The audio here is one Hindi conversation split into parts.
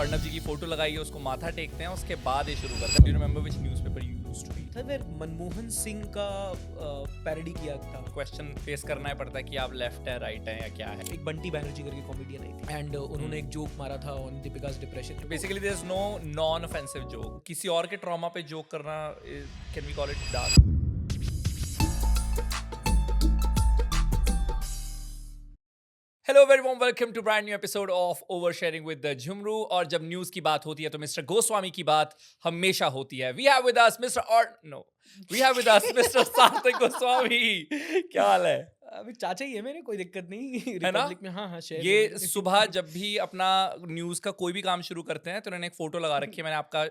अर्नब जी की फोटो लगाई है, उसको माथा टेकते हैं, उसके बाद ये शुरू करते हैं. Do you remember which newspaper you used to read? था फिर मनमोहन सिंह का पैरोडी किया था. क्वेश्चन फेस करना ही पड़ता है कि आप लेफ्ट है, राइट है या क्या है. एक बंटी बैनर्जी करके कॉमेडियन आई थी एंड उन्होंने एक जोक मारा था on Deepika's depression. Basically there is no non offensive joke. किसी और के ट्रॉमा पे जोक करना, can we call it dark? Hello everyone, welcome to brand new episode of oversharing with the Jhumru. और जब न्यूज़ की बात होती है तो मिस्टर गोस्वामी की बात हमेशा होती है. We have with us mister Sarthak Goswami. क्या हाल है? अभी चाचा ही है मेरे, कोई दिक्कत नहीं. है ना? रिपब्लिक में हाँ शेयर. ये सुबह जब भी अपना न्यूज़ का कोई भी काम शुरू करते हैं तो उन्होंने एक फोटो लगा रखी है. मैंने आपका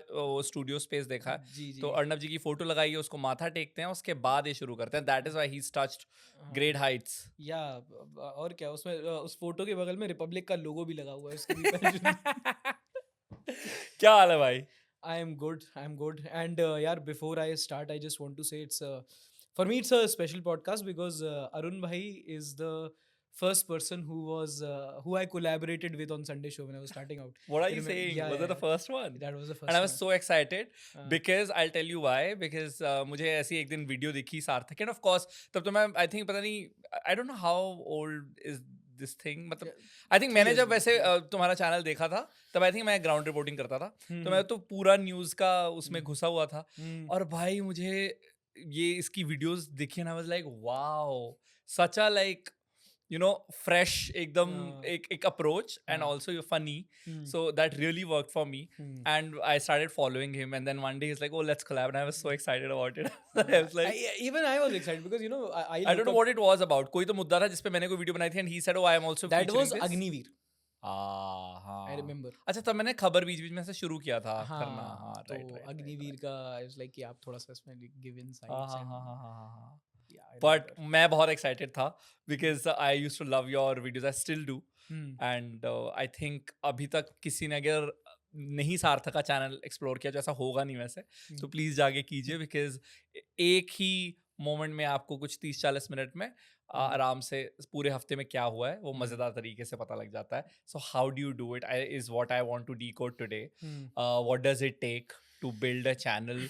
स्टूडियो स्पेस देखा है. जी जी. तो अर्नब जी की फोटो लगाई है, उसको माथा टेकते हैं, उसके बाद ये शुरू करते हैं. That is why he touched great Heights. या और क्या, उसमें उस फोटो के बगल में रिपब्लिक का लोगो भी लगा हुआ है उसके भी. क्या हाल है भाई? I am good. And yaar, before I start, I just want to say for me it's a special podcast because Arun Bhai is the first person who I collaborated with on Sunday show when I was starting out. What are you saying? Yeah, Was it the first one? That was the first And I was one. so excited because I'll tell you why. Because मुझे ऐसी एक दिन वीडियो दिखी सार्थक, and of course तब तो मैं I think पता नहीं, I don't know how old is this thing. मतलब I think मैंने जब वैसे तुम्हारा चैनल देखा था तब I think मैं ग्राउंड रिपोर्टिंग करता था. तो मैं तो पूरा न्यूज़ का उसमें घुसा हुआ था. और भाई मुझे ये इसकी वीडियोस दिखी and I was like wow, such a like you know fresh एकदम एक approach and also you're funny. So that really worked for me. And I started following him and then one day he's like, oh, let's collab, and I was so excited about it. I was like, even I was excited because you know I don't know what it was about. कोई तो मुद्दा था जिसपे मैंने कोई वीडियो बनाई थी and he said, oh, I am also that featuring was this. Agniveer. हाँ. I remember. अच्छा, तब मैंने खबर बीच बीच में से शुरू किया था करना. हाँ, हाँ, तो right. अग्निवीर का I was like कि आप थोड़ा सा इसमें give insights. हाँ. Yeah, I But remember. मैं बहुत excited था because I used to love your videos. I still do. And I think अभी तक किसी ने अगर नहीं सार्थक का चैनल एक्सप्लोर किया, जो ऐसा होगा नहीं वैसे, तो प्लीज जाके कीजिए. बिकॉज एक ही मोमेंट में आपको कुछ 30-40 मिनट में आराम से पूरे हफ्ते में क्या हुआ है वो मजेदार तरीके से पता लग जाता है. So how do you do it is what I want to decode today. What does it take to build a channel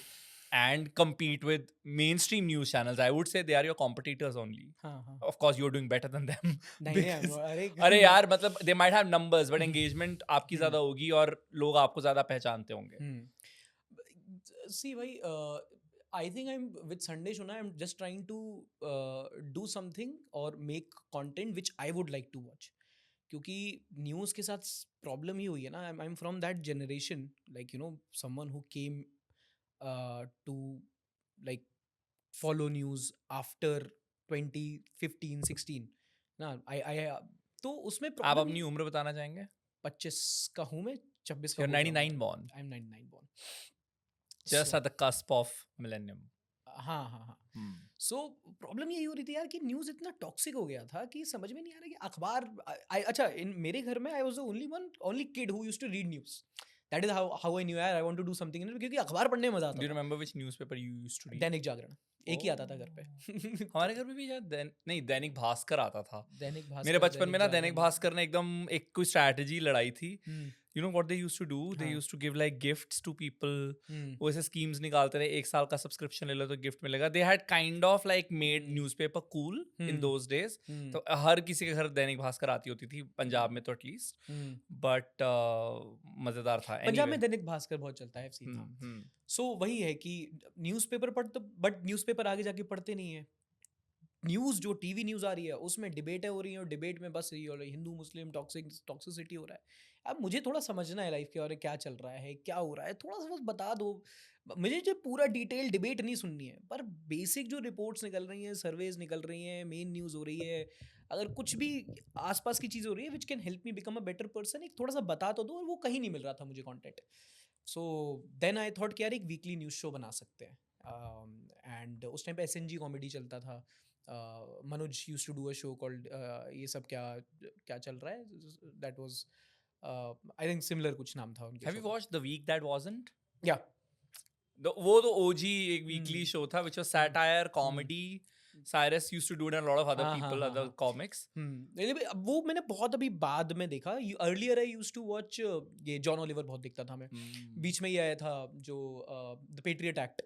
and compete with mainstream news channels? I would say they are your competitors only. Of course you're doing better than them. अरे यार, मतलब they might have numbers but engagement आपकी ज्यादा होगी और लोग आपको ज्यादा पहचानते होंगे. See भाई, I think I'm with Sunday show now, I'm just trying to do something or make content which I would like to watch. क्योंकि न्यूज़ के साथ प्रॉब्लम ही हुई है ना. I'm from that generation, like you know, someone who came to like follow news after 2015-16 ना. I तो उसमें आप अपनी उम्र बताना चाहेंगे? 25 का हूँ मैं, 26 का. You're 99 born. I'm 99 born. Just at the cusp of millennium. हाँ. So प्रॉब्लम यही हो रही थी यार कि न्यूज़ इतना टॉक्सिक हो गया था कि समझ में नहीं आ रहा कि अखबार. अच्छा, मेरे घर में I was the only kid who used to read news. That is how I knew I want to do something in it, क्योंकि अखबार पढ़ने में मजा आता था. Do you remember which newspaper you used to read? Dainik Jagran. एक ही आता था घर पे. हमारे घर में भी शायद नहीं, दैनिक भास्कर आता था. दैनिक भास्कर. मेरे बचपन में ना दैनिक भास्कर ने एकदम एक कोई स्ट्रैटेजी लड़ाई थी. You know what they used to do? They used to give like gifts to people. वो ऐसे schemes निकालते रहे, 1 साल का सब्सक्रिप्शन ले लो तो गिफ्ट मिलेगा. They had kind of like made newspaper cool in those days. तो हर किसी के घर दैनिक भास्कर आती होती थी, पंजाब में तो एटलीस्ट. बट मजेदार था. पंजाब में दैनिक भास्कर बहुत चलता है. सो वही है कि न्यूज़पेपर पढ़ते, बट न्यूज़पेपर आगे जाके पढ़ते नहीं है. न्यूज़ जो टीवी न्यूज़ आ रही है उसमें डिबेटें हो रही हैं और डिबेट में बस ये हो रहा है हिंदू मुस्लिम टॉक्सिसिटी हो रहा है. अब मुझे थोड़ा समझना है लाइफ के बारे में, क्या चल रहा है, क्या हो रहा है, थोड़ा सा बस बता दो. मुझे जो पूरा डिटेल डिबेट नहीं सुननी है, पर बेसिक जो रिपोर्ट्स निकल रही हैं, सर्वेज निकल रही हैं, मेन न्यूज़ हो रही है, अगर कुछ भी आसपास की चीज़ हो रही है which can help me become a better person, एक थोड़ा सा बता तो दो. और वो कहीं नहीं मिल रहा था मुझे content. So then I thought कि यार एक वीकली न्यूज़ शो बना सकते हैं. एंड उस टाइम पे SNG कॉमेडी चलता था. Manoj used to do a show called ये सब क्या चल रहा है. That was I think similar कुछ नाम था उनके. Have you watched The Week That Wasn't? Yeah. वो तो OG एक वीकली शो था which was satire, comedy. Cyrus used to do it and a lot of other हाँ, people, हाँ, other हाँ। comics. अब वो मैंने बहुत अभी बाद में देखा। Earlier I used to watch ये जॉन ओलिवर बहुत देखता था मैं। बीच में ये आया था जो the Patriot Act,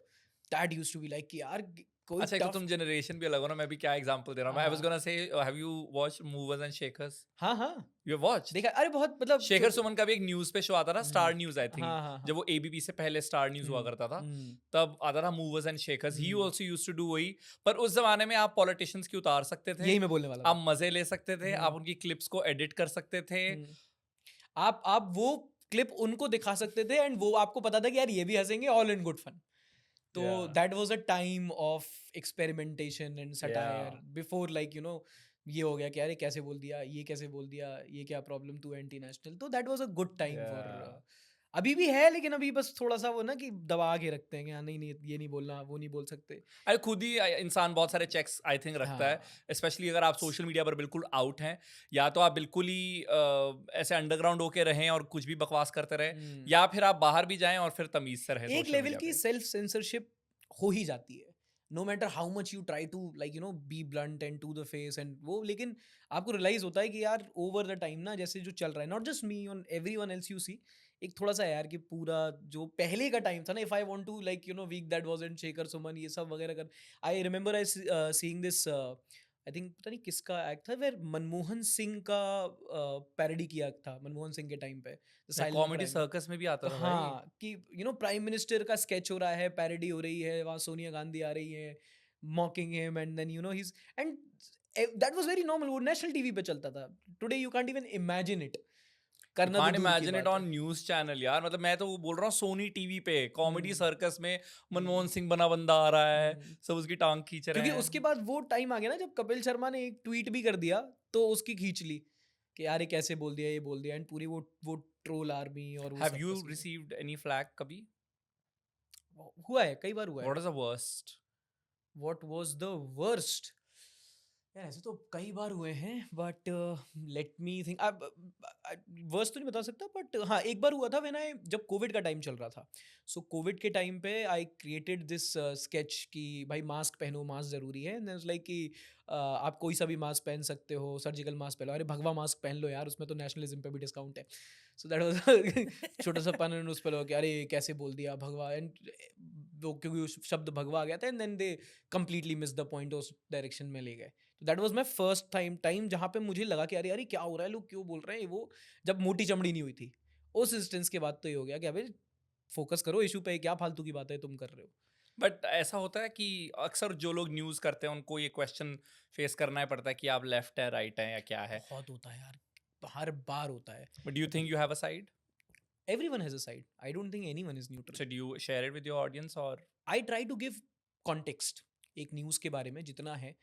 that used to be like कि यार कोई अच्छा, एक तो टफ। तुम जनरेशन भी अलग हो ना, मैं भी क्या एग्जांपल दे रहा हूँ। मैं I was gonna say, have you watched movers and shakers? हाँ, हाँ, यू हैव वॉच्ड? देखा। अरे बहुत मतलब शेखर सुमन का भी एक न्यूज पे शो आता था, स्टार न्यूज आई थिंक, हाँ, हाँ, हाँ। जब वो एबीपी से पहले स्टार न्यूज हुआ करता था, तब आता था movers and shakers. He also used to do वही। पर उस जमाने में आप पॉलिटिशियंस की उतार सकते थे, यही मैं बोलने वाला आप था। मजे ले सकते थे, आप उनकी क्लिप्स को एडिट कर सकते थे। आप वो क्लिप उनको दिखा सकते थे एंड वो आपको पता था कि यार ये भी हंसेंगे, ऑल इन गुड फन। तो that was a time of experimentation and satire before like ये हो गया कि यार ये कैसे बोल दिया, ये कैसे बोल दिया, ये क्या प्रॉब्लम, टू एंटी नेशनल। तो that was a good time for. अभी भी है लेकिन अभी बस थोड़ा सा वो ना कि दबा के रखते हैं कि हाँ नहीं नहीं ये नहीं बोलना, वो नहीं बोल सकते। अरे खुद ही इंसान बहुत सारे चेक्स आई थिंक रखता है, स्पेशली अगर आप सोशल मीडिया पर बिल्कुल आउट हैं, या तो आप बिल्कुल ही ऐसे अंडरग्राउंड होके रहें और कुछ भी बकवास करते रहें, या फिर आप बाहर भी जाएं और फिर तमीज से रहें। एक लेवल की सेल्फ सेंसरशिप हो ही जाती है, no matter how much you try to like be blunt and to the face and वो। लेकिन आपको रियलाइज होता है कि यार ओवर द टाइम ना, जैसे जो चल रहा है, not just me, on everyone else you see, एक थोड़ा सा यार कि पूरा जो पहले का टाइम था ना, if I want to like week that wasn't Shekhar Suman ये सब वगैरह कर। I remember I seeing this, I think पता नहीं किसका एक्ट था, वेर मनमोहन सिंह का पैरोडी किया था मनमोहन सिंह के टाइम पे, कॉमेडी सर्कस में भी आता था भाई। हाँ कि प्राइम मिनिस्टर का स्केच हो रहा है, पैरोडी हो रही है, वहाँ सोनिया गांधी आ रही है mocking him and then he's and that was very normal. वो नेशनल टीवी पे चलता था। Today you can't even imagine it करना, तो दूर की इमेजिन इट बात ऑन है। न्यूज चैनल यार। मतलब मैं तो वो बोल रहा हूँ, सोनी टीवी पे कॉमेडी सर्कस में मनमोहन सिंह बना बंदा आ रहा है, सब उसकी टांग खींच रहे क्योंकि हैं। उसके बाद वो टाइम आ गया ना जब कपिल शर्मा ने एक ट्वीट भी कर दिया तो उसकी खींच ली कि यार ये कैसे बोल दिया, ये बोल दिया, एंड पूरी वो ट्रोल आर्मी और वो हैव सब यू फंसी है। रिसीव्ड एनी फ्लैग कभी? हुआ है, कई बार हुआ है। What is the worst? What was the worst? यार ऐसे तो कई बार हुए हैं बट लेट मी थिंक। अब वर्स्ट तो नहीं बता सकता बट हाँ एक बार हुआ था व्हेन आई, जब कोविड का टाइम चल रहा था। सो कोविड के टाइम पे आई क्रिएटेड दिस स्केच कि भाई मास्क पहनो, मास्क ज़रूरी है। एंड लाइक कि आप कोई सा भी मास्क पहन सकते हो, सर्जिकल मास्क पहन लो, अरे भगवा मास्क पहन लो यार, उसमें तो नेशनलिज्म पे भी डिस्काउंट है। सो दैट वाज छोटा सा पन उस पर कि अरे कैसे बोल दिया भगवा, एंड वो क्योंकि उस शब्द भगवा आ गया था and then they completely miss the point, उस डायरेक्शन में ले गए। तो that was my first time जहाँ पे मुझे लगा कि अरे अरे क्या हो रहा है, लोग क्यों बोल रहे हैं वो, जब मोटी चमड़ी नहीं हुई थी। उस इंस्टेंस के बाद तो ये हो गया कि अबे फोकस करो इशू पे, क्या फालतू की बातें तुम कर रहे हो। बट ऐसा होता है कि अक्सर जो लोग न्यूज करते हैं उनको ये क्वेश्चन फेस करना ही पड़ता है कि आप लेफ्ट है, राइट है, या क्या है। बहुत होता है यार, हर बार होता है। But do you think you have a side? Everyone has a side, I don't think anyone is neutral. So do you share it with your audience और? I try to give context एक न्यूज़ के बारे में जितना है,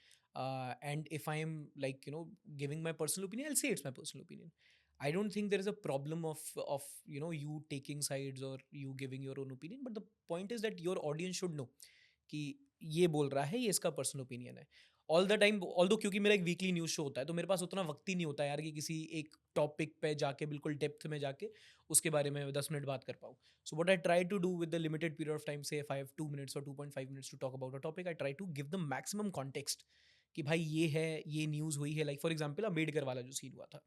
and if I am like giving my personal opinion, I say it's my personal opinion. I don't think there is a problem of you taking sides or you giving your own opinion, but the point is that your audience should know कि ये बोल रहा है, ये इसका पर्सनल ओपिनियन है। ऑल द टाइम ऑल्दो, क्योंकि मेरा एक वीकली न्यूज़ शो होता है तो मेरे पास उतना वक्त ही नहीं होता यार कि किसी एक टॉपिक पे जाके बिल्कुल डेप्थ में जाके उसके बारे में 10 मिनट बात कर पाऊँ। So what I try to do with the limited period of time, say if I have 2 minutes और 2.5 minutes to talk about a topic, I try to give the maximum context कि भाई ये है, ये न्यूज़ हुई है। लाइक फॉर एग्जाम्पल अम्बेडकर वाला जो सीन हुआ था,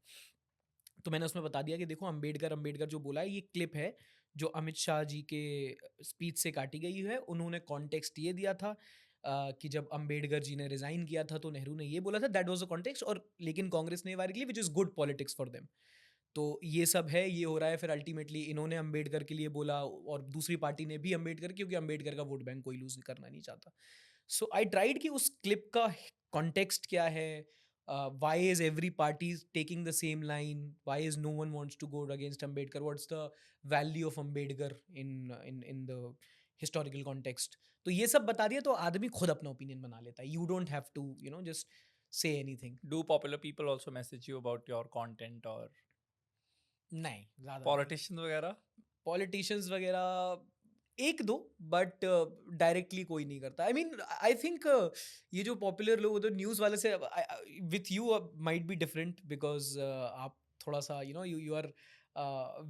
तो मैंने उसमें बता दिया कि देखो अम्बेडकर जो बोला है, ये क्लिप है जो अमित शाह जी के स्पीच से काटी गई है। उन्होंने कॉन्टेक्स्ट ये दिया था कि जब अम्बेडकर जी ने रिज़ाइन किया था तो नेहरू ने ये बोला था, दैट वाज द कॉन्टेक्स्ट। और लेकिन कांग्रेस ने वायरल की, which is good politics for them. तो ये सब है, ये हो रहा है। फिर अल्टीमेटली इन्होंने अम्बेडकर के लिए बोला और दूसरी पार्टी ने भी अम्बेडकर, क्योंकि अम्बेडकर का वोट बैंक कोई लूज करना नहीं चाहता। सो आई ट्राइड कि उस क्लिप का कॉन्टेक्स्ट क्या है, why is every party taking the same line, why is no one wants to go against Ambedkar, what's the value of Ambedkar in the historical context। तो ये सब बता दिया तो आदमी खुद अपना ओपिनियन बना लेता है। You don't have to just say anything. Do popular people also message you about your content और नहीं ज़्यादा पॉलिटिशियंस वगैरह? पॉलिटिशियंस वगैरह एक दो, बट डायरेक्टली कोई नहीं करता। आई मीन आई थिंक ये जो पॉपुलर लोग उधर न्यूज़ वाले से, with you might be different because आप थोड़ा सा you are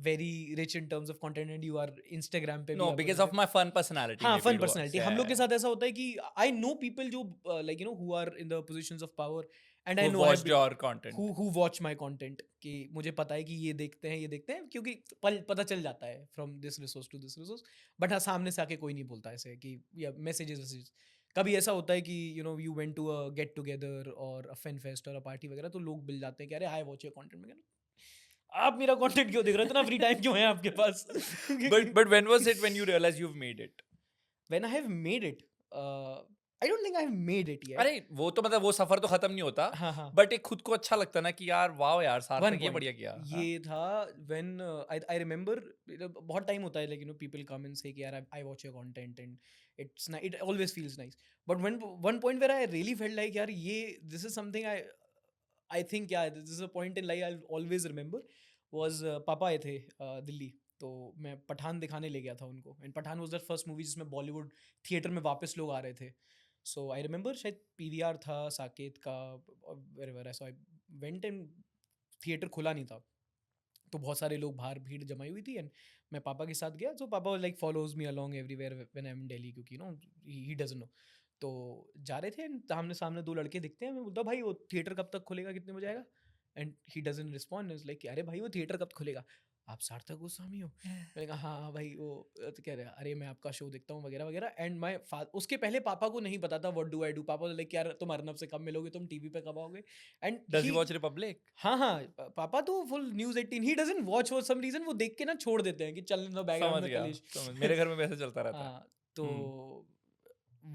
very rich in terms of content and you are Instagram पे भी No, आप because बोलोगे। of my fun personality. हाँ, maybe fun it was, personality हम लोग के साथ ऐसा होता है कि आई नो पीपल जो like you know who are in the positions of power and I who know watched your content. who watch my content कि मुझे पता है कि ये देखते हैं क्योंकि पता चल जाता है from this resource to this resource. But हाँ, सामने से आके कोई नहीं बोलता ऐसे कि या मैसेजेस कभी ऐसा होता है कि you know you went to a get together और अ फैन फेस्ट और अ पार्टी वगैरह, तो लोग मिल जाते हैं कि अरे आई वॉच योर कंटेंट। में आप मेरा कंटेंट क्यों देख रहे हो, इतना फ्री टाइम क्यों है आपके पास? But when was it when you realized you've made it? When I have made it, I don't think I have made it yet. अरे वो तो मतलब वो सफर तो खत्म नहीं होता, हाँ हाँ। बट एक खुद को अच्छा लगता ना कि यार वाह यार One सार्थक ये point, बढ़िया किया. हाँ? ये था when I remember बहुत टाइम होता है like you know people come and say कि यार I watch your content and it always feels nice. But when one point where I really felt like यार ये this is something I think yeah this is a point in life I'll always remember was पापा आए थे दिल्ली, तो मैं पठान दिखाने ले गया था उनको and Pathaan was the first movie जिसमें बॉलीवुड थिएटर में वापस लोग आ रहे थे। सो आई रिमेंबर शायद पीवीआर था साकेत का wherever, so I went and theatre खुला नहीं था, तो बहुत सारे लोग बाहर भीड़ जमाई हुई थी एंड मैं पापा के साथ गया। सो पापा like follows me along everywhere when I am in Delhi, क्योंकि नो ही डजंट नो। तो जा रहे थे एंड सामने सामने दो लड़के दिखते हैं, मैं बोलता भाई वो थिएटर कब तक खुलेगा, कितने बजे आएगा? And he doesn't respond, is like अरे भाई वो थिएटर कब खुलेगा, आप सार्थक गोस्वामी हो? मैंने कहा हाँ हाँ भाई वो तो कह रहे हैं अरे मैं आपका शो देखता हूँ वगैरह वगैरह। एंड माय उसके पहले पापा को नहीं पता था व्हाट डू आई डू। पापा लाइक यार तुम अर्नब से कब मिलोगे, तुम टीवी पे कब आओगे? And Does he watch Republic? हाँ हाँ पापा तो फुल न्यूज़ 18 ही doesn't watch for some reason, वो देख के ना छोड़ देते हैं कि चल ना बैकग्राउंड समझ में गया, कलेश। समझ मेरे घर में वैसे चलता रहता है. हाँ तो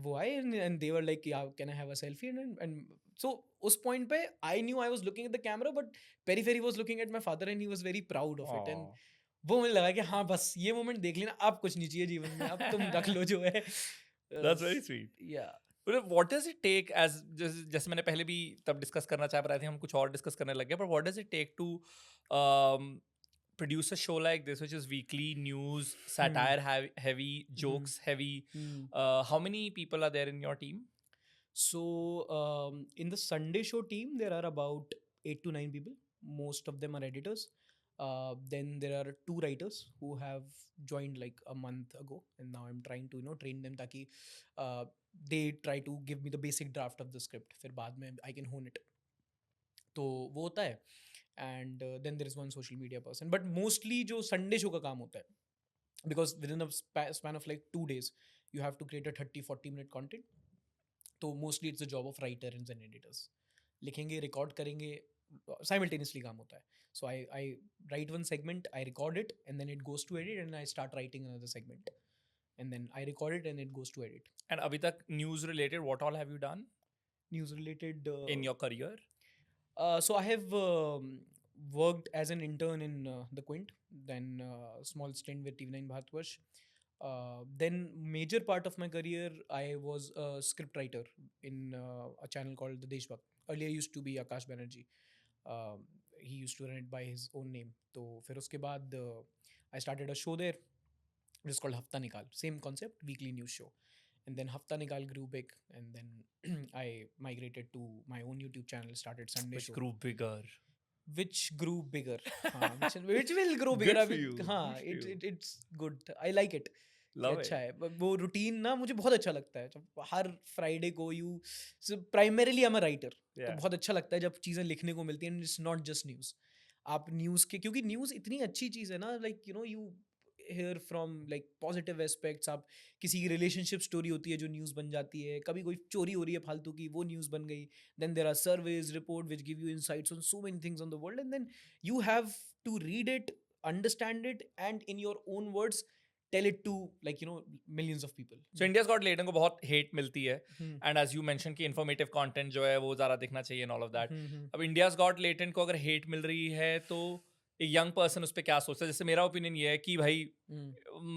वो आए and they were like can I have a selfie and so उस पॉइंट पे I knew I was looking at the camera but periphery was looking at my father and he was very proud of it. And Aw. वो मुझे लगा कि हाँ बस ये मोमेंट देख लेना, अब कुछ नहीं चाहिए जीवन में, अब तुम रख लो जो है। That's very sweet. या But what does it take as जैसे मैंने पहले भी तब डिस्कस करना चाह रहा था, हम कुछ और डिस्कस करने लग गए, but what does it take to um, produce a show like this which is weekly news, satire heavy, jokes heavy? How many people are there in your team? So in the Sunday show team, there are about 8 to 9 people. Most of them are editors. Then there are 2 writers who have joined like a month ago, and now I'm trying to train them ताकि they try to give me the basic draft of the script. फिर बाद में I can hone it. तो वो होता है. And then there is one social media person. But mostly जो Sunday show का काम होता है, because within a span of like 2 days, you have to create a 30-40 minute content. तो mostly it's the job of writer and editors. लिखेंगे, रिकॉर्ड करेंगे, साइमल्टेनियसली काम होता है। So I write one segment, I record it and then it goes to edit and I start writing another segment and then I record it and it goes to edit. And अभी तक news related, what all have you done news related in your career? so I have worked as an intern in the Quint, then small stint with TV9 Bharatvash. Then major part of my career I was a script writer in a channel called The Deshbhakt. Earlier used to be Akash Banerjee. He used to run it by his own name. तो फिर उसके बाद I started a show there. It is called Hafta Nikal. Same concept, weekly news show. And then Hafta Nikal grew big, and then I migrated to my own YouTube channel, started Sunday Which show. grew bigger? Which grew bigger. हाँ, which will grow bigger. Good for अभी you, हाँ, good for you. it's good. I like it. Love अच्छा it. है वो रूटीन ना, मुझे बहुत अच्छा लगता है जब हर फ्राइडे को you primarily I am a writer, तो Yeah. बहुत अच्छा लगता है जब चीज़ें लिखने को मिलती हैं। इट्स नॉट जस्ट न्यूज़, आप न्यूज़ के, क्योंकि न्यूज़ इतनी अच्छी चीज़ है ना, like you hear from like positive aspects. आप किसी की रिलेशनशिप स्टोरी होती है जो न्यूज़ बन जाती है, कभी कोई चोरी हो रही है फालतू की, वो न्यूज़ बन गई। Then there are surveys report which give you insights on so many things on the world, and then you have to read it, understand it, and in your own words tell it to millions of people. So India's Got Talent को बहुत hate मिलती है, हम्म, and as you mentioned कि informative content जो है वो ज़्यादा दिखना चाहिए and all of that. हम्म, अब India's Got Talent को अगर hate मिल रही है तो एक young person उस पर क्या सोचता है? जैसे मेरा opinion ये है कि भाई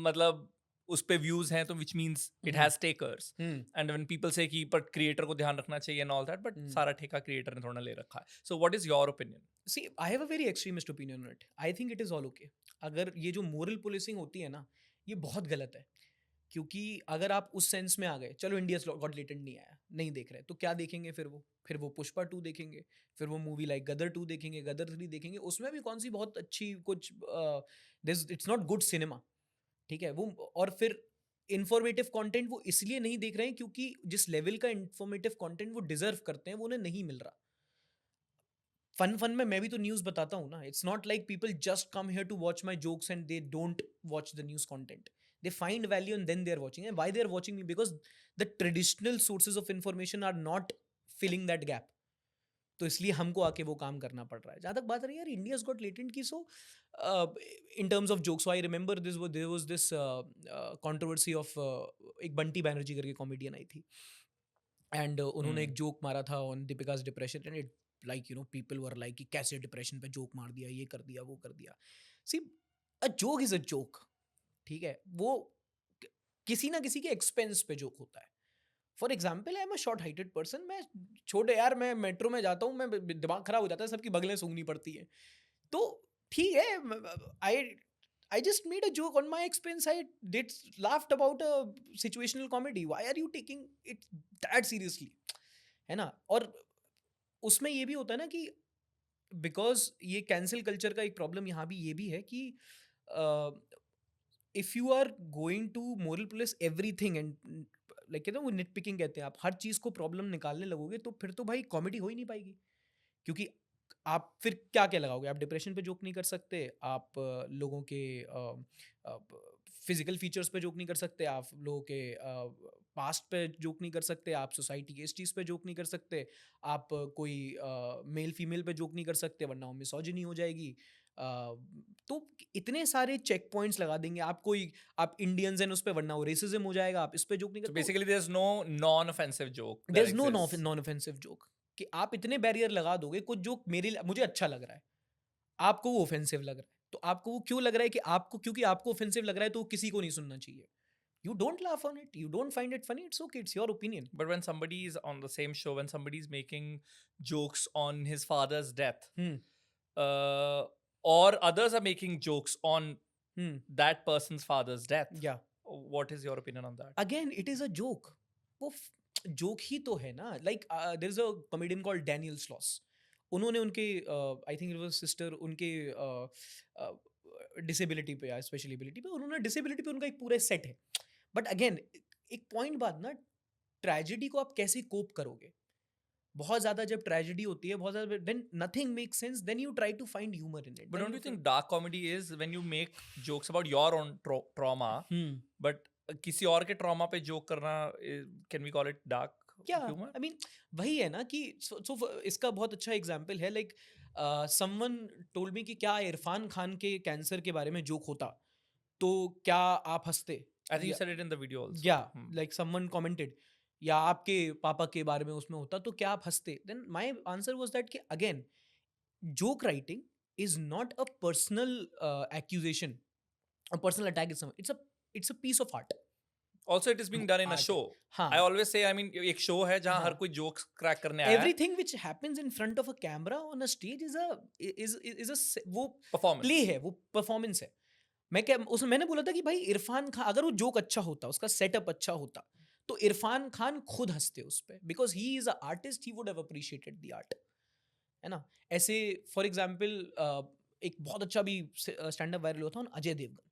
मतलब उस पे views हैं तो which means it has takers. And when people say कि पर creator को ध्यान रखना चाहिए and all that, but सारा ठेका creator ने थोड़ा ले रखा है. So what is your opinion? See, I have a very extremist opinion on it. I think it is all okay. अगर ये जो moral policing होती है ना, ये बहुत गलत है। क्योंकि अगर आप उस सेंस में आ गए, चलो इंडियाज गॉट लेटेंट नहीं आया, नहीं देख रहे, तो क्या देखेंगे फिर वो पुष्पा 2 देखेंगे, फिर वो मूवी लाइक गदर 2 देखेंगे, गदर 3 देखेंगे, उसमें भी कौन सी बहुत अच्छी कुछ this it's not good cinema, ठीक है वो। और फिर इन्फॉर्मेटिव कंटेंट वो इसलिए नहीं देख रहे हैं क्योंकि जिस लेवल का इन्फॉर्मेटिव कंटेंट वो डिजर्व करते हैं वो उन्हें नहीं मिल रहा। फन में मैं भी तो न्यूज़ बताता हूँ ना, it's not like people just come here to watch my jokes and they don't watch the news content, they find value and then they are watching, and why they are watching me, because the traditional sources of information are not filling that gap, तो इसलिए हमको आके वो काम करना पड़ रहा है। जहाँ तक बात रही यार इंडियाज गॉट लेटेंट की, so in terms of jokes, I remember there was this controversy of एक बंटी बैनर्जी करके कॉमेडियन आई थी, एंड उन्होंने एक जोक मारा था on Deepika's depression, and it like people were like कि कैसे डिप्रेशन पे जोक मार दिया, ये कर दिया, वो कर दिया। See, a joke is a joke, ठीक है, वो किसी ना किसी के एक्सपेंस पे जोक होता है। For example, I am a short heighted person, मैं छोटे यार, मैं मेट्रो में जाता हूँ, मैं दिमाग खराब हो जाता है, सबकी बगलें सूंघनी पड़ती है, तो ठीक है, I just made a joke on my expense, I did laughed about a situational comedy, why are you taking it that seriously, है ना। और उसमें ये भी होता है ना कि बिकॉज ये कैंसिल कल्चर का एक प्रॉब्लम यहाँ भी ये भी है कि if you are going to moral police everything and like कहते हैं वो निट पिकिंग कहते हैं, आप हर चीज़ को प्रॉब्लम निकालने लगोगे तो फिर तो भाई कॉमेडी हो ही नहीं पाएगी, क्योंकि आप फिर क्या क्या लगाओगे, आप डिप्रेशन पे जोक नहीं कर सकते, आप लोगों के फिजिकल फीचर्स पे जोक नहीं कर सकते, आप लोगों के पास्ट पे जोक नहीं कर सकते, आप सोसाइटी के इस चीज़ पे जोक नहीं कर सकते, आप कोई मेल फीमेल पे जोक नहीं कर सकते वरना वो मिसोजिनी हो जाएगी। तो इतने सारे चेक पॉइंट्स लगा देंगे आप, कोई आप इंडियंस हैं उस पे वरना वो रेसिज्म हो जाएगा, आप इस पे जोक नहीं So करते। basically, there's no non-offensive joke there that is no exists. Non offensive joke, कि आप इतने बैरियर लगा दोगे, कुछ जोक मुझे अच्छा लग रहा है, आपको वो ऑफेंसिव लग रहा है, तो आपको वो क्यों लग रहा है कि आपको, क्योंकि आपको ऑफेंसिव लग रहा है तो वो किसी को नहीं सुनना चाहिए। You don't laugh on it, you don't find it funny, it's okay, it's your opinion. But when somebody is on the same show, when somebody is making jokes on his father's death, uh, or others are making jokes on that person's father's death, या what is your opinion on that? Again it is a joke, वो जोक ही तो है ना। Like there is a comedian called Daniel Sloss, उन्होंने उनके I think it was sister, उनके डिसेबिलिटी पे या स्पेशल एबिलिटी पे, उन्होंने डिसेबिलिटी पे उनका एक पूरा सेट है। बट अगेन एक पॉइंट बाद ना, ट्रेजेडी को आप कैसे कोप करोगे, बहुत ज्यादा जब ट्रेजेडी होती है, बहुत ज्यादा, then nothing makes sense, then you try to find humour in it. But don't you think dark comedy is when you make jokes about your own trauma, but किसी और के trauma पे joke करना, can we call it dark क्या humor? आई मीन वही है ना कि इसका बहुत अच्छा एग्जांपल है, लाइक समवन टोल्ड मी कि क्या इरफान खान के कैंसर के बारे में जोक होता तो क्या आप हंसते, I think you said it in the video also. या लाइक समवन कमेंटेड, या आपके पापा के बारे में उसमें होता तो क्या आप हंसते, then my answer was that कि again joke writing is not a personal accusation, a personal attack, it's a piece of art. Also, it is being done in a art show. हाँ, I always say, I mean, एक show है जहाँ हर हाँ, कोई jokes crack करने आया है. everything which happens in front of a camera on a stage is a वो Performance. प्ले है, वो परफॉर्मेंस है। मैं क्या उसमें मैंने बोला था कि भाई इरफान खान अगर वो जोक अच्छा होता, उसका सेटअप अच्छा होता, तो इरफान खान खुद हंसते उस पे, because he is a artist, he would have appreciated the art, है ना। ऐसे फॉर एग्जाम्पल एक बहुत अच्छा भी स्टैंड अप वायरल हुआ था अजय देवगन,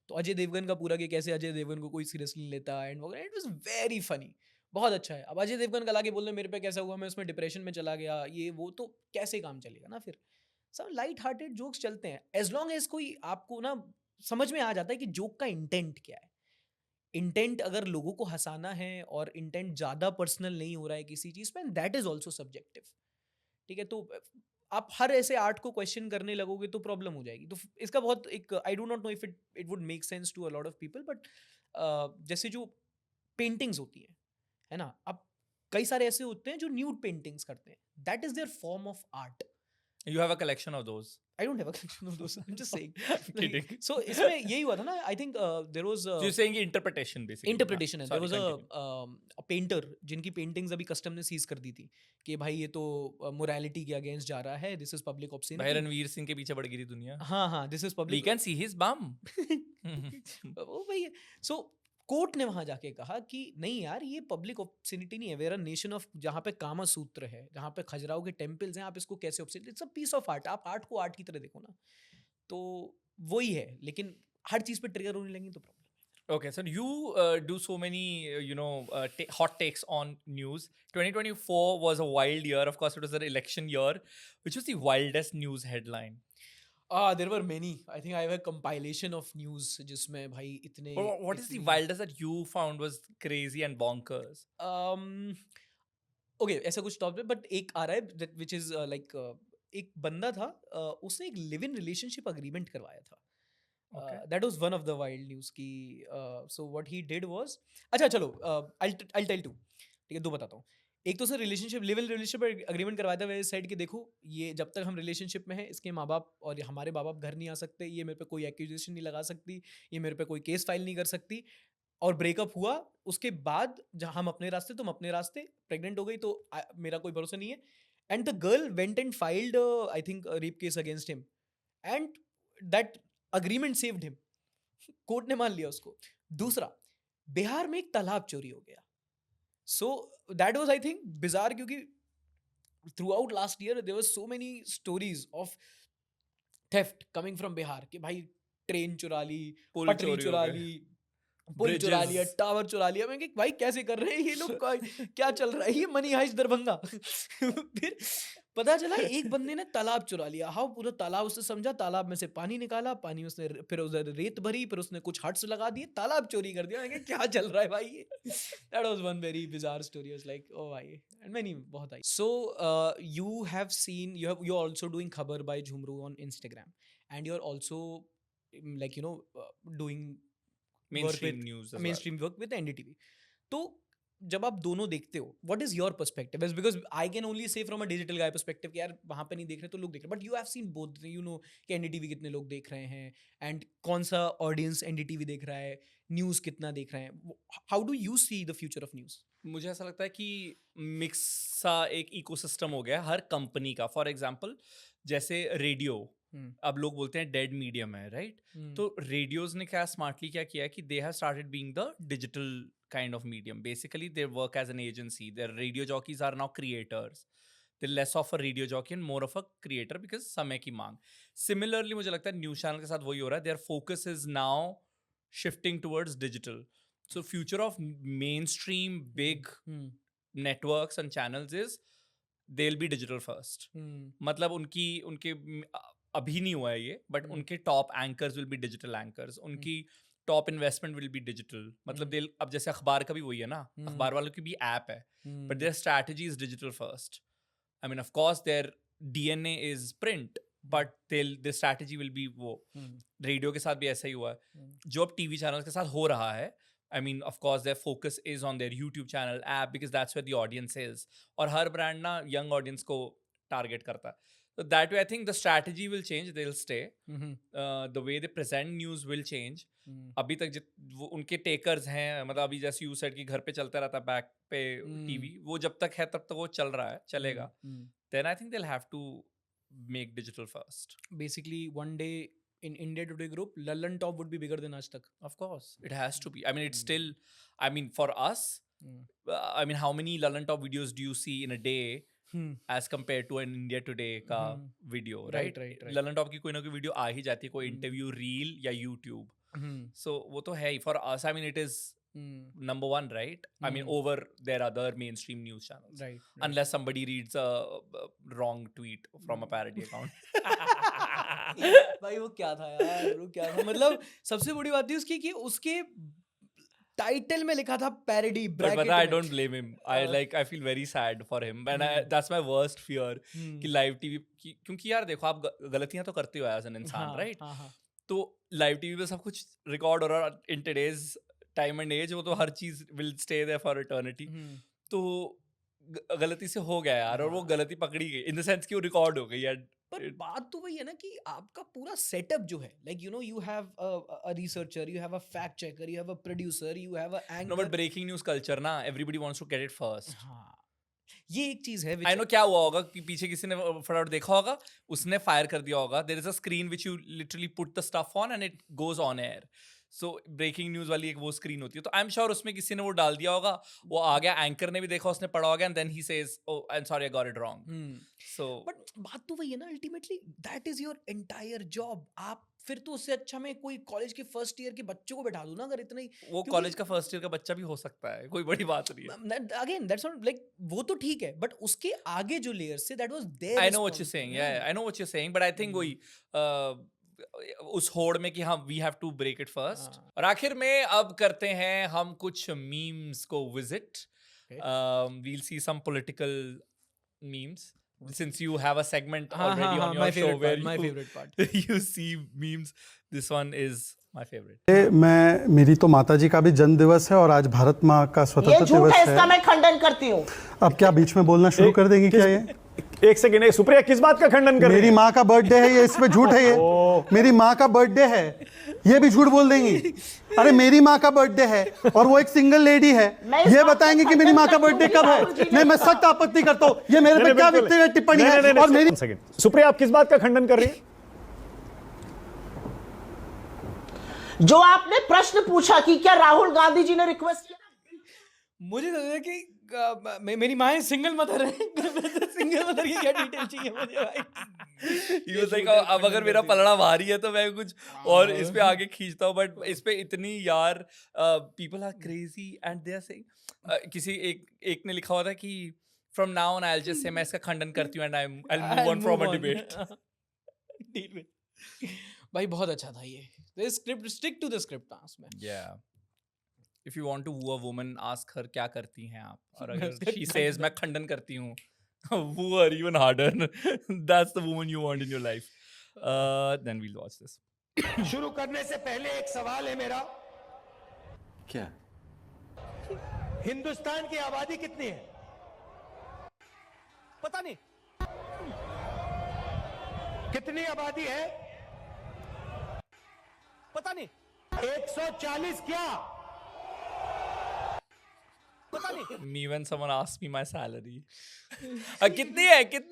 तो अजय देवगन का पूरा कि कैसे अजय देवगन को कोई सीरियसली लेता एंड वगैरह, इट वाज वेरी फनी, बहुत अच्छा है। अब अजय देवगन का लाके बोलना मेरे पे कैसा हुआ, मैं उसमें डिप्रेशन में चला गया, ये वो, तो कैसे काम चलेगा ना। फिर सब लाइट हार्टेड जोक्स चलते हैं, एज लॉन्ग एज कोई आपको ना समझ में आ जाता है कि जोक का इंटेंट क्या है। इंटेंट अगर लोगों को हंसाना है और इंटेंट ज़्यादा पर्सनल नहीं हो रहा है किसी चीज़ पे, दैट इज ऑल्सो सब्जेक्टिव, ठीक है। तो आप हर ऐसे आर्ट को क्वेश्चन करने लगोगे तो प्रॉब्लम हो जाएगी। तो इसका बहुत एक I do not know if it would make sense to a lot of people, but जैसे जो पेंटिंग्स होती हैं, है ना, अब कई सारे ऐसे होते हैं जो न्यूड पेंटिंग्स करते हैं, that is there form of art. You have a collection of those. I don't have a collection of those. I'm just saying. I'm kidding. So इसमें यही हुआ था ना, I think there was So you're saying interpretation basically. Interpretation है। Sorry, there was continue. A painter जिनकी पेंटिंग्स अभी कस्टम ने सीज कर दी थी कि भाई ये तो मोरालिटी के अगेंस्ट जा रहा है, दिस इज पब्लिक भाई ऑब्ससीनिटी। रणवीर सिंह के पीछे पड़ गई थी दुनिया. हाँ हाँ, this is We public, can see his bum. वो वही है। सो कोर्ट ने वहां जाके कहा कि नहीं यार, ये पब्लिक ऑब्ससिनिटी नहीं है, वेयर अ नेशन ऑफ, जहाँ पे कामा सूत्र है, जहाँ पे खजुराहो के टेम्पल्स हैं, आप इसको कैसे obscenity, it's a piece of art, आप आर्ट को आर्ट की तरह देखो ना। तो वही है, लेकिन हर चीज पे ट्रिगर होने लगी तो problem. Okay, so you do so many, hot takes on news. 2024 was a wild year. Of course, it was an election year. Which was the wildest news headline? There were many. I think I have a compilation of news जिसमें भाई इतने What is the wildest that you found was crazy and bonkers? Okay ऐसा कुछ टॉप पे, बट एक आ रहा है विच इज लाइक, एक बंदा था, उसने एक लिव इन रिलेशनशिप अग्रीमेंट करवाया था। Okay. That was one of the wild news की। So what he did was, अच्छा चलो आई टेल टू, ठीक है, दो बताता हूँ। एक तो sir relationship, live in relationship agreement करवाया था, वैसे साइड कि देखो ये जब तक हम रिलेशनशिप में हैं, इसके माँ बाप और हमारे माँ बाप घर नहीं आ सकते, ये मेरे पे कोई एक्यूजेशन नहीं लगा सकती, ये मेरे पे कोई केस फाइल नहीं कर सकती। और ब्रेकअप हुआ उसके बाद, जहाँ हम अपने रास्ते तुम अपने रास्ते, प्रेग्नेंट हो गई तो मेरा कोई भरोसा नहीं है। And the girl went and filed I think rape case against him, and that agreement saved him, court ने मान लिया उसको। दूसरा, बिहार में एक तालाब चोरी हो गया। So that was I think bizarre, क्योंकि throughout last year there were so many stories of theft coming from Bihar, कि भाई ट्रेन चुरा ली, पुल पटरी चोरी हो चुरा गए, ली, पुल चुरा लिया, bridges. टावर चुरा लिया। मैं कि भाई कैसे कर रहे हैं ये लोग, क्या चल रहा है, ये मनी हाइस्ट दरभंगा। फिर पता चला एक बंदे ने तालाब चुरा लिया। हाँ, पूरा तालाब उसने समझा, तालाब में से पानी निकाला, पानी उसने फिर उधर रेत भरी, फिर उसने कुछ हट्स लगा दिए, तालाब चोरी कर दिया। मैं कि क्या चल रहा है भाई ये। That was one very bizarre story. I was like oh भाई, एंड मैनी बहुत आई। So you have seen, you are also doing खबर by Jhumru on Instagram, and you are also like doing Mainstream news as main well. Stream work with NDTV. तो जब आप दोनों देखते हो, what is your perspective? Because I can only say from a digital guy perspective कि यार वहां पे नहीं देख रहे तो लोग देख रहे, but you have seen both, you know कि एनडीटीवी कितने लोग देख रहे हैं, एंड कौन सा ऑडियंस एनडीटीवी देख रहा है, न्यूज कितना देख रहे हैं। How do you see the future of news? मुझे ऐसा लगता है कि मिक्स सा एक इकोसिस्टम हो गया है हर कंपनी का। फॉर एग्जांपल, जैसे रेडियो, अब लोग बोलते हैं डेड मीडियम है, राइट? तो रेडियोज ने क्या स्मार्टली क्या किया कि they have started being the digital kind of medium. Basically they work as an agency, their radio jockeys are now creators, they less of a radio jockey and more of a creator, because समय की मांग। सिमिलरली मुझे लगता है न्यूज चैनल के साथ वही हो रहा है, their focus is now shifting towards digital. So future of mainstream big networks and channels is they'll be digital first. मतलब उनके अभी नहीं हुआ है ये, बट उनके top anchors will be digital anchors, उनकी top investment will be digital. मतलब अब जैसे अखबार का भी वही है ना, अखबार वालों की भी ऐप है, but their strategy is digital first. I mean, of course, their DNA is print, but the strategy will be वो। रेडियो के साथ भी ऐसा ही हुआ है। जो अब टीवी चैनल्स के साथ हो रहा है, I mean, of course, their focus is on their YouTube channel app because that's where the audience is. और हर ब्रांड ना यंग ऑडियंस को टारगेट करता है। So that way, I think the strategy will change. They'll stay. The way they present news will change. अभी तक वो उनके टेकर्स हैं, मतलब अभी जैसे यू सेड कि घर पे चलता रहता है बैक पे टीवी, वो जब तक है तब तक वो चल रहा है, चलेगा। Then I think they'll have to make digital first. Basically, one day in India Today Group, Lallan Top would be bigger than Aaj Tak. Of course, it has to be. I mean, it's still. I mean, for us, I mean, how many Lallan Top videos do you see in a day? As compared to an India Today का video, right? Lallan Top की कोई ना कोई वीडियो आ ही जाती है, कोई इंटरव्यू, रील या यूट्यूब। So वो तो है ही। For us, I mean, it is number one, right? I mean, over their other mainstream news channels, right. Unless somebody reads a wrong tweet from a parody account. भाई वो क्या था यार, वो क्या था, मतलब सबसे बड़ी बात थी उसकी कि उसके टाइटल में लिखा था पैरोडी ब्रैकेट में। But I don't blame him. I feel very sad for him, and that's my worst fear कि लाइव टीवी क्योंकि यार देखो, आप गलतियां तो करते हो एज एन इंसान, राइट? तो लाइव टीवी पे सब कुछ रिकॉर्ड हो रहा है in today's time and as, वो तो हर चीज will stay there for eternity. तो गलती से हो गया यार, और वो गलती पकड़ी गई इन द सेंस कि वो रिकॉर्ड हो गई यार। पर बात तो वही है ना कि आपका पूरा सेटअप जो है, like you have a researcher, you have a fact checker, you have a producer, you have a anchor. No, but breaking news culture ना, everybody wants to get it first. हाँ, ये एक चीज है। आई नो क्या हुआ होगा कि पीछे किसी ने फटाफट देखा होगा, उसने फायर कर दिया होगा। There is a screen which you literally put the stuff on and it goes on air. So breaking news वाली एक वो स्क्रीन होती है, तो आई एम श्योर उसमें किसी ने वो डाल दिया होगा, वो आ गया, एंकर ने भी देखा, उसने पढ़ा होगा, and then he says oh I am sorry I got it wrong. So but बात तो वही है ना, ultimately that is your entire job. आप फिर तो उससे अच्छा मैं कोई कॉलेज के फर्स्ट ईयर के बच्चों को बैठा दूं ना, अगर इतना ही. वो कॉलेज का फर्स्ट ईयर का बच्चा भी हो सकता है, कोई बड़ी बात नहीं है. अगेन दैट्स नॉट लाइक, वो तो ठीक है, बट उसके आगे जो लेयर्स से, that was there. I know what you saying, या I know what you saying, but I think वही उस होड़ में कि हाँ we have to break it first. और आखिर में अब करते हैं हम कुछ मीम्स को visit. We'll see some political memes since you have a segment already on your show where my you, favorite part. you see memes. This one is my favorite. मेरी तो माता जी का भी जन्म दिवस है और आज भारत माँ का स्वतंत्रता दिवस है. इसका मैं खंडन करती हूँ. अब क्या बीच में बोलना शुरू कर देंगी क्या ये? एक सेकंड, सुप्रिया किस बात का खंडन कर रही मेरी है? माँ का बर्थडे है, ये इसमें झूठ है ये. मेरी माँ का बर्थडे है, ये भी झूठ बोल देंगी. अरे मेरी माँ का बर्थडे है और वो एक सिंगल लेडी है, ये बताएंगे कि मेरी माँ का बर्थडे कब है? नहीं, मैं सख्त आपत्ति करता हूँ. ये मेरे पे क्या व्यक्तिगत टिप्पणी है? और मेरी सुप्रिया आप किस बात का खंडन कर रही है? जो आपने प्रश्न पूछा कि क्या राहुल गांधी जी ने रिक्वेस्ट किया, मुझे लग रहा है कि मेरी माँ सिंगल मदर है. सिंगल मदर की क्या डिटेल चाहिए मुझे भाई? He was like, अब अगर मेरा पलड़ा भारी है तो मैं कुछ और इस पे आगे खींचता हूँ, बट इस पे इतनी यार people are crazy and they are saying, किसी एक ने लिखा हुआ था कि from now on I will just say मैं इसका खंडन करती हूँ and I will move on from a debate. भाई बहुत अच्छा था ये script. Stick to the script. उसमें Yeah. If you want to woo a woman, ask her क्या करती हैं आप, और अगर she says मैं खंडन करती हूँ, woo her even harder. That's the woman you want in your life. Then we'll watch this. शुरू करने से पहले एक सवाल है मेरा. क्या? हिंदुस्तान की आबादी कितनी है? पता नहीं. कितनी आबादी है? पता नहीं. 140 क्या? पता नहीं. Me when someone asks me my salary. कितनी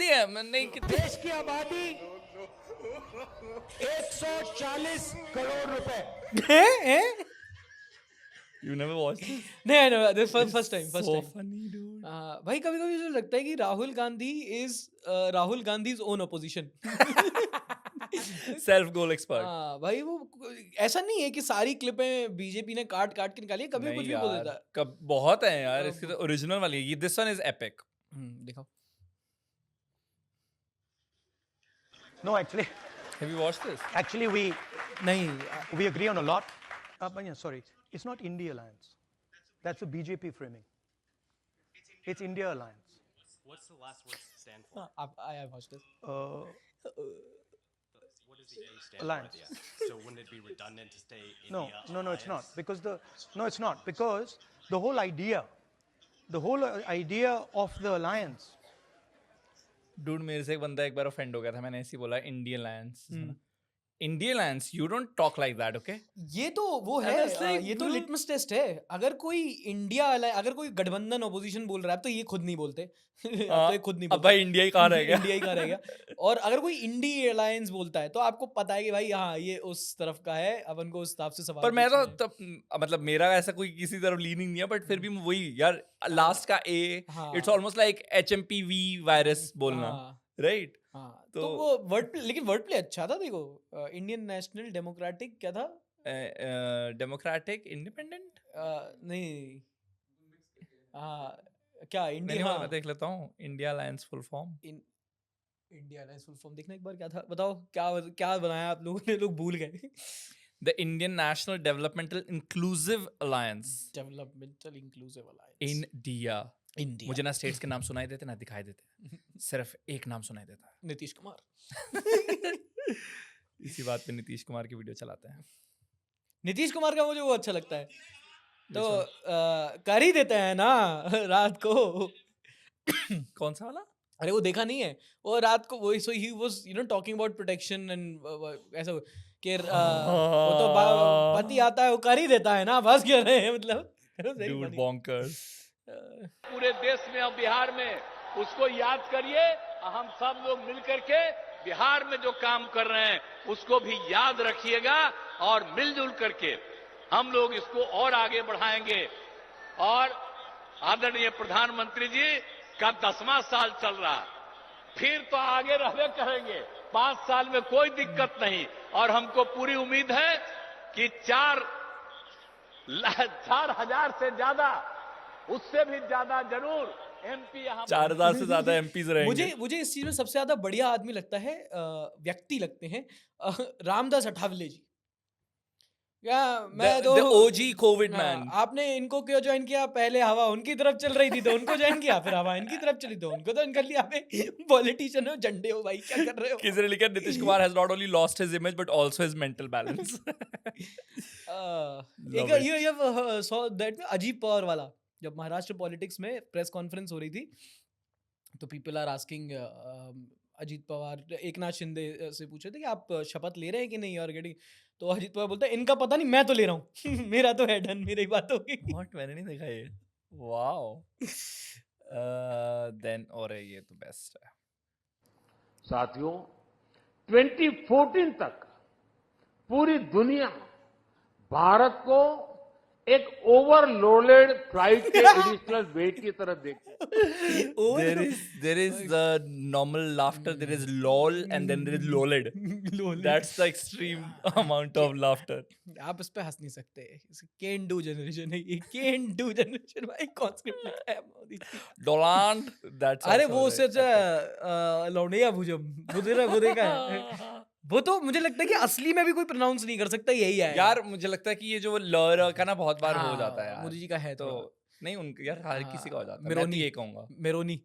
है? मैं नहीं कितनी. देश की आबादी 140 करोड़ रुपए. You never watched this? नहीं, I know this first time. So funny, dude. भाई कभी कभी मुझे लगता है कि Rahul Gandhi is Rahul Gandhi's own opposition. Self goal expert. भाई वो ऐसा नहीं है कि सारी क्लिपें बीजेपी ने काट के निकाली है, कभी कुछ भी बोल देता है. कब बहुत है यार इसकी तो ओरिजिनल वाली. ये this one is epic. दिखाओ. No, actually Have you watched this? we नहीं, agree on a lot. Sorry, it's not India Alliance. That's a BJP framing. It's India Alliance. What's the last word stand for? I have watched this. What does the A stand Alliance. for? Yeah. So wouldn't it be redundant to say India? No, it's not. It's not because the whole idea of the alliance. Dude, मेरे से एक बंदा एक बार ऑफेंड हो गया था, मैंने ऐसे ही बोला Indian alliance. Indian alliance, you don't talk like that, okay? ये तो वो है, ये तो लिटमस टेस्ट है. अगर कोई अगर कोई गठबंधन ऑपोजिशन बोल रहा है तो ये खुद नहीं बोलते. तो ये खुद नहीं अब बोलते. भाई इंडिया ही कहाँ रह गया? इंडिया ही कहाँ रह गया. और अगर कोई इंडी अलायंस बोलता है तो आपको पता है कि भाई हाँ ये उस तरफ का है, अपन को उस हिसाब से सवाल. पर मैं तो तब मतलब मेरा ऐसा कोई किसी तरफ लीनिंग नहीं है, बट फिर भी वही यार लास्ट का ए, it's almost like HMPV virus बोलना, राइट? तो वो लेकिन वर्ड प्ले अच्छा था. देखो इंडियन नेशनल डेमोक्रेटिक क्या था? डेमोक्रेटिक इंडिपेंडेंट नहीं, क्या इंडिया. मैं देख लेता हूँ. India alliance full form. India alliance full form देखना एक बार. क्या था बताओ, क्या बनाया आप लोगों ने? लोग भूल गए. The Indian national developmental inclusive alliance. Developmental inclusive alliance. India. India. मुझे ना स्टेट्स के नाम सुनाई देते ना दिखाई देते, सिर्फ एक नाम सुनाई देता है. नीतीश कुमार. इसी बात पे नीतीश कुमार की वीडियो चलाते हैं. नीतीश कुमार का मुझे वो अच्छा लगता है, तो कर ही देते हैं ना रात को. कौन सा वाला? अरे वो देखा नहीं है वो रात को वो. So he was talking about protection and ऐसा कि वो तो पति आता है वो कर ही देता है ना, बस क्या रहे हैं मतलब. Dude, bonkers. पूरे देश में और बिहार में उसको याद करिए. हम सब लोग मिलकर के बिहार में जो काम कर रहे हैं उसको भी याद रखिएगा और मिलजुल करके हम लोग इसको और आगे बढ़ाएंगे। और आदरणीय प्रधानमंत्री जी का 10वां साल चल रहा है, फिर तो आगे रहने करेंगे, 5 साल में कोई दिक्कत नहीं। और हमको पूरी उम्मीद है कि 4,000 से ज्यादा, उससे भी ज्यादा जरूर एमपी यहाँ 4,000 से ज्यादा एमपीज रहेंगे। मुझे इस चीज में सबसे ज्यादा बढ़िया आदमी लगता है, व्यक्ति लगते हैं, रामदास अठावले जी। या मैं तो The OG COVID man. आपने इनको क्यों ज्वाइन किया? पहले हवा उनकी तरफ चल रही थी तो उनको ज्वाइन किया, फिर हवा इनकी तरफ चली तो उनको ज्वाइन कर लिया। आप पॉलिटिशियन हो, झंडे हो भाई, क्या कर रहे हो? किसी ने लिखा Nitish Kumar has not only lost his image but also his mental balance. एक ये saw that अजीत पवार वाला, जब महाराष्ट्र पॉलिटिक्स में प्रेस कॉन्फ्रेंस हो रही थी तो people are asking Ajit Pawar, Eknath Shinde से पूछे थे कि आप शपथ ले रहे हैं कि नहीं और गेटिंग, तो अजीत पवार बोलता है इनका पता नहीं, मैं तो ले रहा हूँ। मेरा तो है डन, मेरी बात होगी। What? मैंने नहीं देखा ये। Wow. Then और ये तो बेस्ट है। साथियों, 2014 तक पूरी दुनिया भारत को एक ओवरलोडेड फ्लाइट के एडिशनल वेट की तरफ देखती है। There is the normal laughter, there is lol, and then there is loled. That's the extreme amount of laughter. आप इस पे हंस नहीं सकते, कैन डू जनरेशन है ये, कैन डू जनरेशन। भाई कौन स्क्रिप्ट लिखा है मोदी? Doland. That's अरे also वो like- सिर्फ लौंडिया भुजम वो देखा है। वो तो मुझे लगता है कि असली में भी कोई प्रोनाउंस नहीं कर सकता, यही है यार मुझे लगता है कि ये जो लर का ना बहुत बार हो जाता है यार। मोदी जी का है तो नहीं उनके यार हर किसी का हो जाता है। मैं मेरोनी तो ये कहूंगा। मेरोनी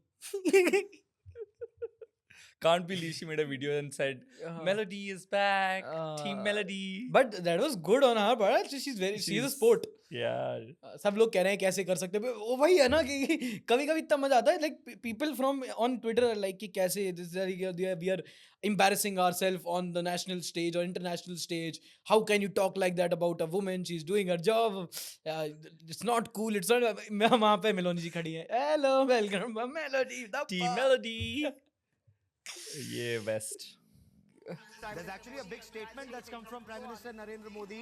Can't believe she made a video and said Melody is back, Team Melody. But that was good on her, but she is a sport. यार सब लोग कह रहे हैं कैसे कर सकते हैं, वो वही है ना कि कभी कभी इतना मजा आता है, like people from on Twitter like कि कैसे we are embarrassing ourselves on the national stage or international stage, how can you talk like that about a woman, she's doing her job, it's not cool, it's not। वहाँ पे मेलोनी जी खड़ी है, hello welcome Melody Team Melody. ये best. There's actually a big statement that's come from Prime Minister Narendra Modi.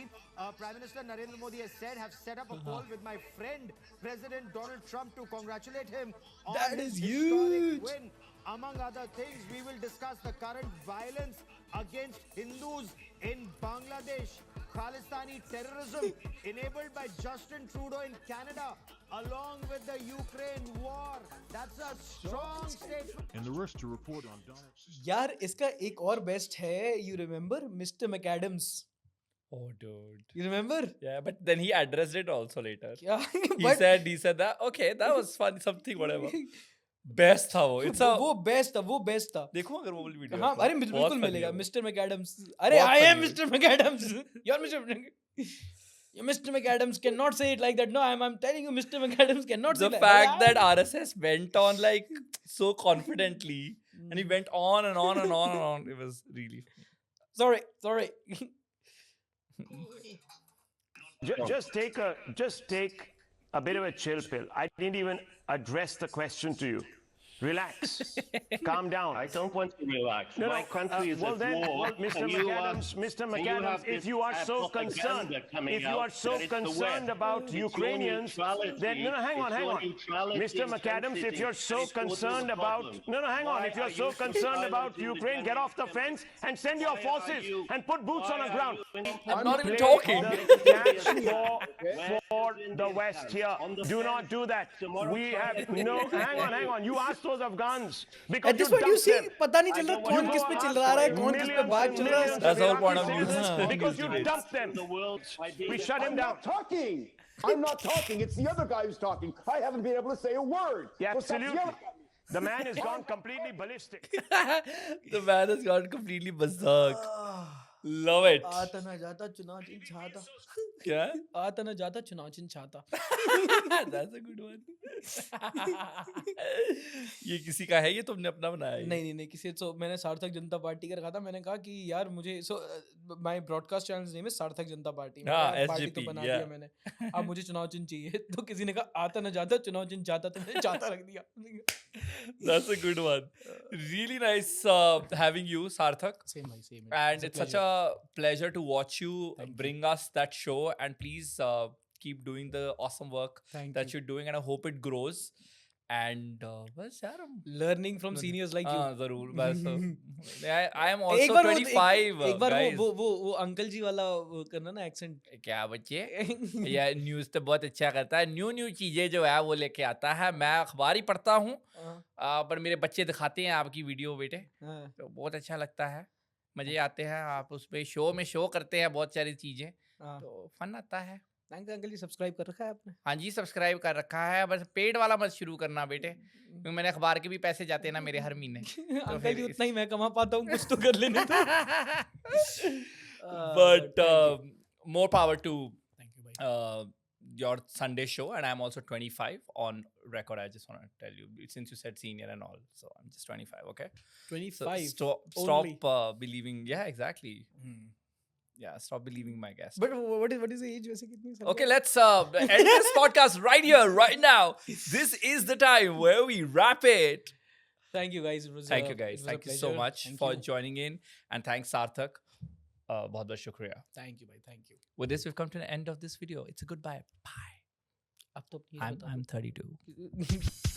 Prime Minister Narendra Modi has said, have set up a call with my friend President Donald Trump to congratulate him on That his is historic huge. win. Among other things, we will discuss the current violence against Hindus in Bangladesh, Khalistani terrorism enabled by Justin Trudeau in Canada, along with the Ukraine war. That's a strong statement. And the rest to report on Donald. यार इसका एक और बेस्ट है, you remember Mr. McAdams? Oh dude. You remember? Yeah, but then he addressed it also later. क्या? He said that okay, that was fun, something whatever. Best था वो। It's a वो बेस्ट था। देखो अगर वो वीडियो। हाँ अरे बिल्कुल मिलेगा मिस्टर मैकएडम्स। अरे I am mister McAdams, you are Mr. McAdams cannot say it like that. No, I'm telling you, Mr. McAdams cannot say The that. fact that RSS went on like so confidently and he went on and on and on and on, it was really funny. Sorry. Just take a bit of a chill pill. I didn't even address the question to you. Relax. Calm down. I don't want to relax. My country is well at then, war. Mr. and you McAdams, have if you are this so concerned, propaganda coming if you are out so that it's the concerned West. about It's your Ukrainians, neutrality. then hang on. It's your neutrality Mr. McAdams, if sensitive. you're so It's causing concerned a about problem. hang on. Why If you're are so you concerned about silencing the Ukraine, get off the fence and send your Why are forces you- and put boots on the ground. I'm not even Play talking. the catch for the West here. Do not do that. We have no. Hang on. You asked those Afghans because At this point, you dumped see, them. पता नहीं चल रहा कौन किस पे चिल्ला रहा है, कौन किस पे बात चल रहा है। That's the whole point of news. Because you dumped them. We shut him down. Talking. I'm not talking. It's the other guy who's talking. I haven't been able to say a word. Yeah, Well, stop absolutely. yelling at me. The man has gone completely ballistic. The man has gone completely berserk. Love it. आता ना जाता चुनाव चिन्ह छाता, क्या? आता ना जाता चुनाव चिन्ह छाता। That's a good one. ये किसी का है, ये तुमने अपना बनाया है? नहीं किसी मैंने सार्थक जनता पार्टी का रखा था। मैंने कहा कि यार मुझे माय ब्रॉडकास्ट चैनल नेम है सार्थक जनता पार्टी। पार्टी तो बना दिया मैंने, अब मुझे चुनाव चिन्ह चाहिए। तो किसी ने कहा आता ना जाता चुनाव चिन्ह जाता, तो मैंने जाता रख दिया। That's a good one. Really nice having you, Sarthak. Same. And it's such a pleasure to watch you bring us that show and please keep doing the awesome work Thank that you. you're doing, and I hope it grows. And बस यार Learning from seniors like you. हाँ जरूर बस I am एक also बार 25 एक बार guys. वो अंकल जी वाला वो करना ना एक्सेंट. क्या बच्चे या न्यूज़ तो बहुत अच्छा करता है, न्यू चीज़ें जो है वो लेके आता है. मैं अखबार ही पढ़ता हूँ पर मेरे बच्चे दिखाते हैं आपकी वीडियो बेटे, तो बहुत अच्छा लगता है, मज़े आते हैं. आप उसमें शो करते हैं बहुत सारी चीज़ें, तो फन आता है. अंकल जी सब्सक्राइब कर रखा है आपने? हाँ जी सब्सक्राइब कर रखा है, बस पेड वाला मत शुरू करना बेटे, क्योंकि मैंने अखबार के भी पैसे जाते हैं ना मेरे हर महीने. अंकल जी उतना ही मैं कमा पाता हूँ, कुछ तो कर लेने दो. But more power to your Sunday show, and I'm also 25 on record. I just want to tell you, since you said senior and all, so I'm just 25. Okay, 25. So only. stop believing. Yeah, exactly. Yeah, stop believing my guess. But what is the age? वैसे कितनी साल? Okay, let's end this podcast right here, right now. This is the time where we wrap it. Thank you guys. It was Thank you guys. Thank you so pleasure. much Thank for you. joining in, and thanks Sarthak. बहुत बहुत शुक्रिया. Thank you, bhai. Thank you. With this, we've come to the end of this video. It's a goodbye. Bye. अब तो I'm 32.